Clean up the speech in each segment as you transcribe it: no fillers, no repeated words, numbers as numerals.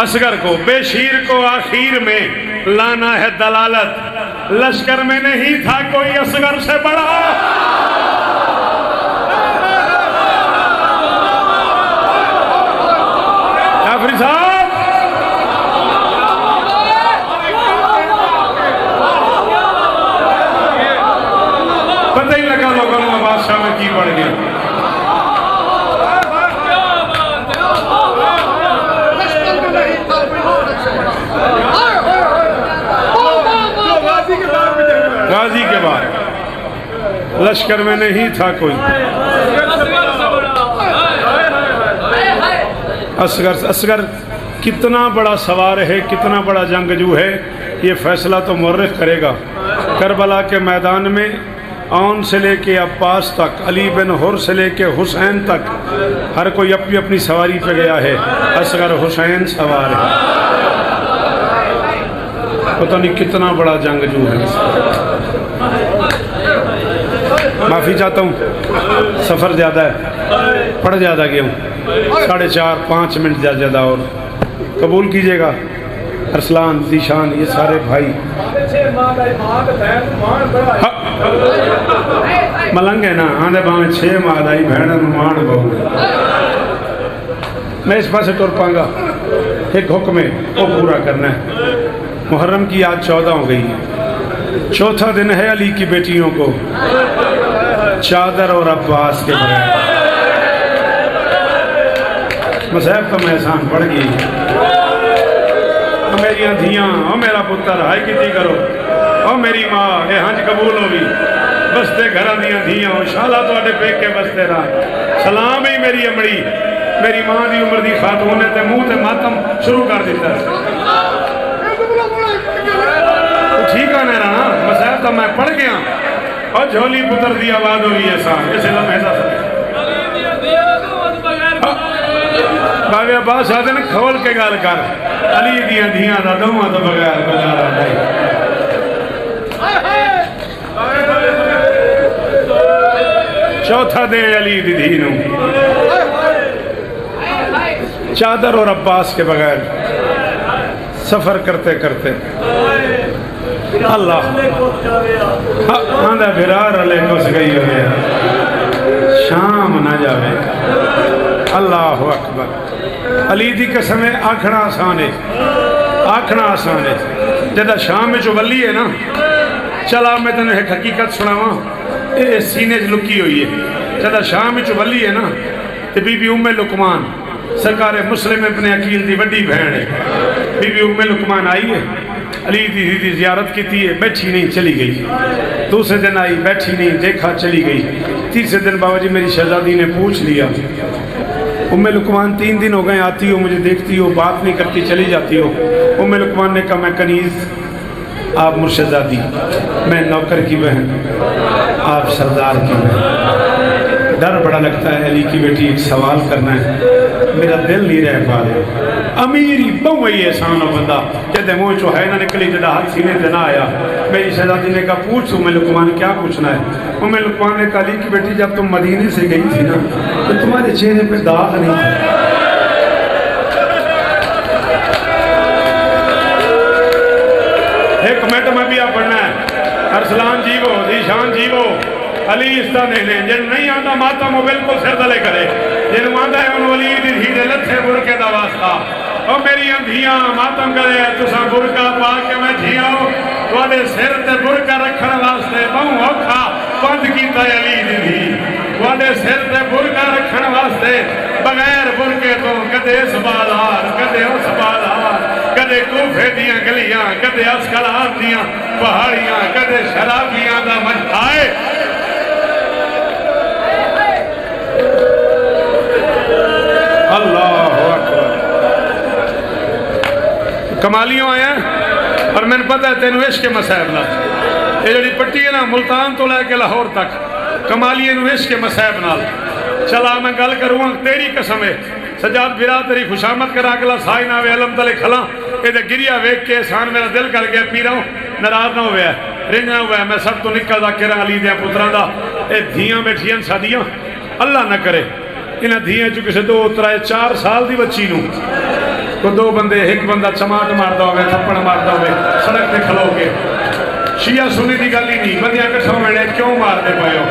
اصغر کو بے شیر کو آخر میں لانا ہے دلالت، لشکر میں نہیں تھا کوئی اصغر سے بڑا۔ جعفری صاحب پتہ ہی لگا لوگوں نے بادشاہ میں کی پڑ گیا۔ غازی کے بعد لشکر میں نہیں تھا کوئی اصغر کتنا بڑا سوار ہے، کتنا بڑا جنگجو ہے، یہ فیصلہ تو مورخ کرے گا۔ کربلا کے میدان میں اون سے لے کے عباس تک، علی بن حر سے لے کے حسین تک، ہر کوئی اپنی اپنی سواری پہ گیا ہے، اصغر حسین سوار ہے۔ پتہ نہیں کتنا بڑا جنگجو ہے۔ معافی چاہتا ہوں، سفر زیادہ ہے، پڑھ زیادہ گیا ہوں، 4.5-5 منٹ زیادہ اور قبول کیجئے گا۔ ارسلان، ذیشان، یہ سارے بھائی ملنگ ہے نا، آندھے باہیں 6 ماہ دائی بھینن مان بہو۔ میں اس پاس سے ٹور پاؤں گا، ایک حکم ہے وہ پورا کرنا ہے۔ محرم کی آج 14 ہو گئی ہے، چوتھا دن ہے علی کی بیٹیوں کو چادر اور عباس کے بغیر۔ مصحف تو میں احسان پڑھ گئی، میری دھیاں او میرا پتر ہائی کیتی کرو، او میری ماں اے ہنج قبول ہوگی، بستے گھرہ دیاں دھیاں شالا تو اٹھے پیک کے بستے رہا۔ سلام ہی میری امڑی، میری ماں دی عمر دی خاتونے تے منہ تے ماتم شروع کر دیتا ہے۔ ٹھیک آنے رہا، مسائل تو میں پڑھ گیا، اور جھولی پتر دی آواز ہوئی احسان، اسے لمحے دا سکتے۔ بابی عباس آدھے نے کھول کے گال کر، علی دیاں دھیاں دا دومہ دا بغیر گزارا نہیں۔ چوتھا دے علی دی دھینوں، چادر اور عباس کے بغیر سفر کرتے کرتے اللہ آندھا بھرار علیہ کس گئی ہوئے شام نہ جاوے۔ اللہ اکبر۔ علی دی قسم آکھنا آسان ہے، آکھنا آسان ہے۔ جدہ شام میں جو ولی ہے نا، چلا میں تنہیں ایک حقیقت سناواں، اے سینے لکی ہوئی ہے۔ جدہ شام میں جو ولی ہے نا، تے بی بی ام لقمان سرکار مسلم ابن عقیل دی وڈی بہن ہے، بی بی ام لقمان آئی ہے، علی دی زیارت کی تھی، بیٹھی نہیں چلی گئی۔ دوسرے دن آئی، بیٹھی نہیں، دیکھا چلی گئی۔ تیسرے دن بابا جی میری شہزادی نے پوچھ لیا، ام لقمان 3 دن ہو گئے آتی ہو، مجھے دیکھتی ہو، بات نہیں کرتی، چلی جاتی ہو۔ ام لقمان نے کہا میں کنیز، آپ مرشدادی، میں نوکر کی بہن، آپ سردار کی بہن۔ ڈر بڑا لگتا ہے، علی کی بیٹی ایک سوال کرنا ہے، میرا دل نہیں رہ پا رہا۔ امیری بہوئی احسان ہو بندہ جدے منہ چو ہے نہ نکلی، جدہ ہاتھ سینے تے نہ آیا۔ میری شہزادی نے کہا پوچھ ام لقمان کیا پوچھنا ہے؟ ام لقمان نے کہا علی کی بیٹی جب تم مدینے سے گئی تھی نا، تو تمہارے چہرے پہ داغ نہیں تھا۔ ایک منٹ میں بھی آپ پڑھنا ہے، ارسلان جیو، ذیشان جیو، علی استہ دینے جن نہیں آتا ماتم وہ بالکل سر دلے کرے، جن آتا ہے ان ولی دی دھیرے لتھے برکے دا واسطہ۔ او میری دھیاں ماتم کرے تساں برکا پا کے میں دھیاں تواڈے سر تے برکا رکھن واسطے بہوں اوکھا بند کیتا ہے علی دی دھی، تواڈے سر تے برکا رکھن واسطے بغیر برکے تو کدے اس بازار کدے اس بازار، کدے کوفے دیاں گلیاں کدے اسکلان دیاں پہاڑیاں کدے شرابیاں دا مجھائے۔ اللہ اکبر۔ کمالیوں آیا اور میں نے پتہ ہے تینوں عشق کے مسائب نہ، یہ جڑی پٹی ہے نا ملتان تو لے کے لاہور تک، کمالیوں عشق کے مسائب نہ۔ چلا میں گل کروں تیری قسم ہے، سجاد بھرا تیری خوشامت کرا کے سائی نہ ہوئے علم تلے کھلا، یہ دے گریا ویک کے احسان میرا دل کر گیا، پی رہا ہوں ناراض نہ ہوئے رنج نہ ہوئے، میں سب تو نکل دا کرا علی دیا پتران دا، اے دھیاں بیٹھیاں سادیاں اللہ نہ کرے انہیں دھیاں چکے سے 2-3-4 سال دی بچی نوں کو دو بندے ایک بندہ چماٹ مارتا ہوئے تھپڑ مارتا ہوئے سڑک پہ کھلو کے شیعہ سنی دی گل ہی نہیں بندیاں کٹھوں میں کیوں مارتے پئے ہو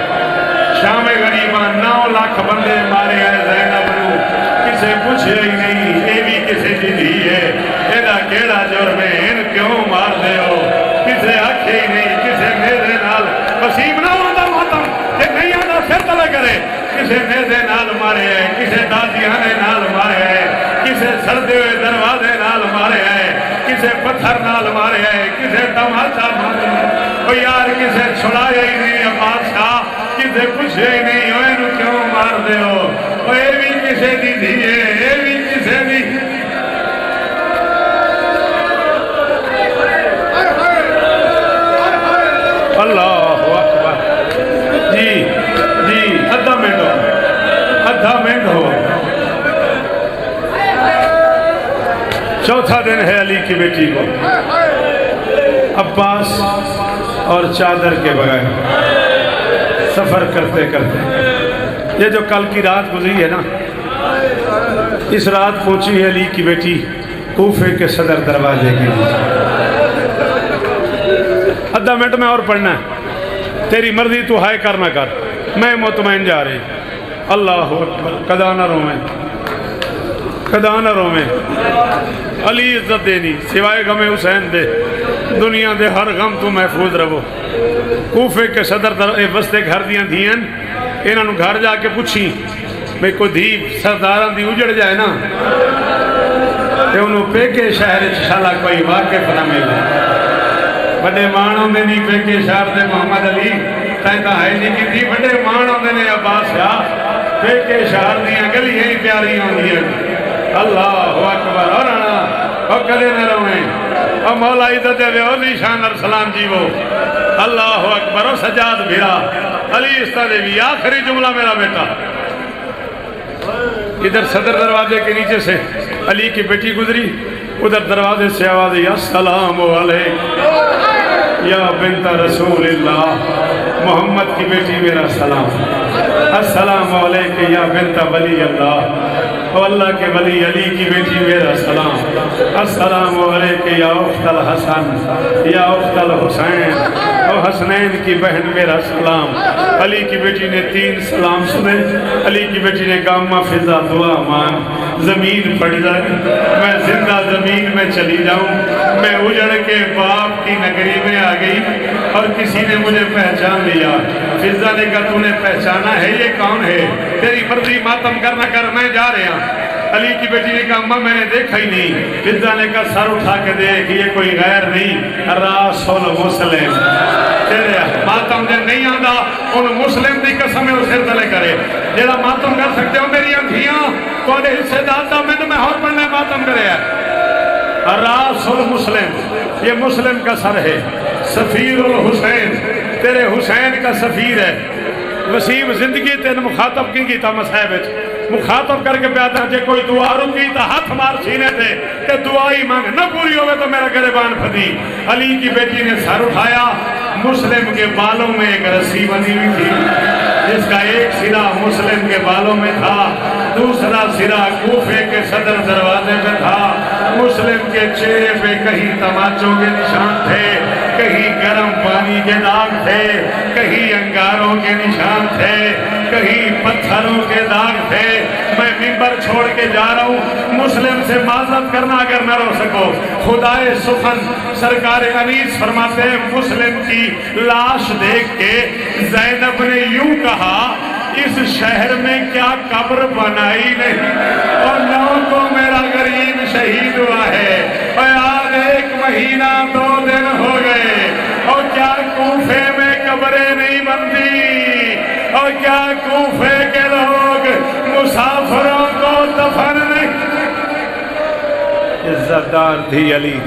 شام غریباں 9 لاکھ بندے مارے ہیں زینب نو کسے پوچھے ہی نہیں یہ بھی کسے دی دھی ہے ایڈا کیڑا جرم ہے ان کیوں مار دے ہو کسے آکھے ہی نہیں کسے میرے نال وسیم نہ ہوتا ماتم کہ نہیں آنا پھر تلے کرے کسے میرے نال مارے ہے کسے دادیانے نال مارے ہے کسے سردے ہوئے دروازے نال مارے ہے کسے پتھر نال مارے ہے کسے تماچا مارے ہے او یار کسے چھڑایا ہی نہیں بادشاہ کسے پوچھے ہی نہیں ہوئے نو کیوں مار دے ہو او اے بھی کسے دی دیئے اے بھی کسے دی اللہ اکبر جی جی ادھا منٹ ہو چوتھا دن ہے علی کی بیٹی کو عباس اور چادر کے بغیر سفر کرتے کرتے یہ جو کل کی رات گزری ہے نا اس رات پہنچی ہے علی کی بیٹی کوفے کے صدر دروازے کی آدھا منٹ میں اور پڑھنا ہے تیری مرضی تو ہائے کر نہ کر میں مطمئن جا رہی اللہ اکبر قدا نہ رومیں علی عزت دینی سوائے غم حسین دے دنیا دے ہر غم تو محفوظ رہو کوفے کے صدر وستے گھر دیاں دھیاں انہاں نو گھر جا کے پوچھی میں کوئی دھی سرداراں دی اجڑ جائے نا تے انہوں پے کے شہر انشاءاللہ کوئی واقف نہ ملے بڑے مانوں میں نہیں پے کے شہر دے محمد علی تینتا ہے نہیں کی تھی بڑے مانوں میں نے عباس شاہ پے کے شہر دیاں گلیاں ہی پیاری ہوں دیاں اللہ اکبر اور آنا اور کدے نہ روئیں اور مولا عزت دے اور نشان ارسلام جی وہ اللہ اکبر اور سجاد بھیرا علی استعدی آخری جملہ میرا بیٹا ادھر صدر دروازے کے نیچے سے علی کی بیٹی گزری ادھر دروازے سے آواز یا السلام علیکم یا بنت رسول اللہ محمد کی بیٹی میرا سلام السلام علیکم یا بنت ولی اللہ او اللہ کے ولی علی کی بیٹی میرا سلام السلام علیکم یا اخت الحسن یا اخت الحسین او حسنین کی بہن میرا سلام علی کی بیٹی نے 3 سلام سنے علی کی بیٹی نے کہا اما فضا دعا مان زمین پڑ جائے میں زندہ زمین میں چلی جاؤں میں اجڑ کے باپ کی نگری میں آ گئی اور کسی نے مجھے پہچان لیا فضا نے کہا تو نے پہچانا ہے یہ کون ہے تیری مرضی ماتم کرنا کر میں جا رہا علی کی بیٹی نے کہا اماں میں نے دیکھا ہی نہیں فضا نے کہا سر اٹھا کے دیکھ یہ کوئی غیر نہیں رسول مسلم تیرے ماتم جن نہیں آندا ان مسلم دی قسم ہے اسے تلے کرے جیڑا ماتم کر سکتے ہو میری انکھیاں تو انہیں حصے داتا میں اور پڑھنے ماتم کرے ہے رسول مسلم یہ مسلم کا سر ہے سفیر الحسین تیرے حسین کا سفیر ہے وسیم زندگی تین مخاطب کی تا مسائب مخاطب کر کے پیاتا ہے کوئی دعا رکی تا ہاتھ مار سینے تھے کہ دعائی مانگ نہ پوری ہوئے تو میرا گریبان پھدی علی کی بیٹی نے سر اٹھایا مسلم کے بالوں میں ایک رسی بندھی ہوئی تھی جس کا ایک سرا مسلم کے بالوں میں تھا دوسرا سرا کوفے کے صدر دروازے میں تھا مسلم کے چہرے پہ کہیں تماچوں کے نشان تھے کہیں گرم پانی کے داغ تھے کہیں انگاروں کے نشان تھے کہیں پتھروں کے داغ تھے میں منبر چھوڑ کے جا رہا ہوں مسلم سے معذرت کرنا اگر نہ رو سکو خدائے سخن سرکار انیس فرماتے ہیں مسلم کی لاش دیکھ کے زینب نے یوں کہا اس شہر میں کیا قبر بنائی نہیں اور نو کو میرا غریب شہید ہوا ہے اور آج 1 مہینہ 2 دن ہو گئے اور کیا کوفے میں قبریں نہیں بنتی اور کیا کوفے کے لوگ مسافروں کو دفن نہیں عزت دار تھی علی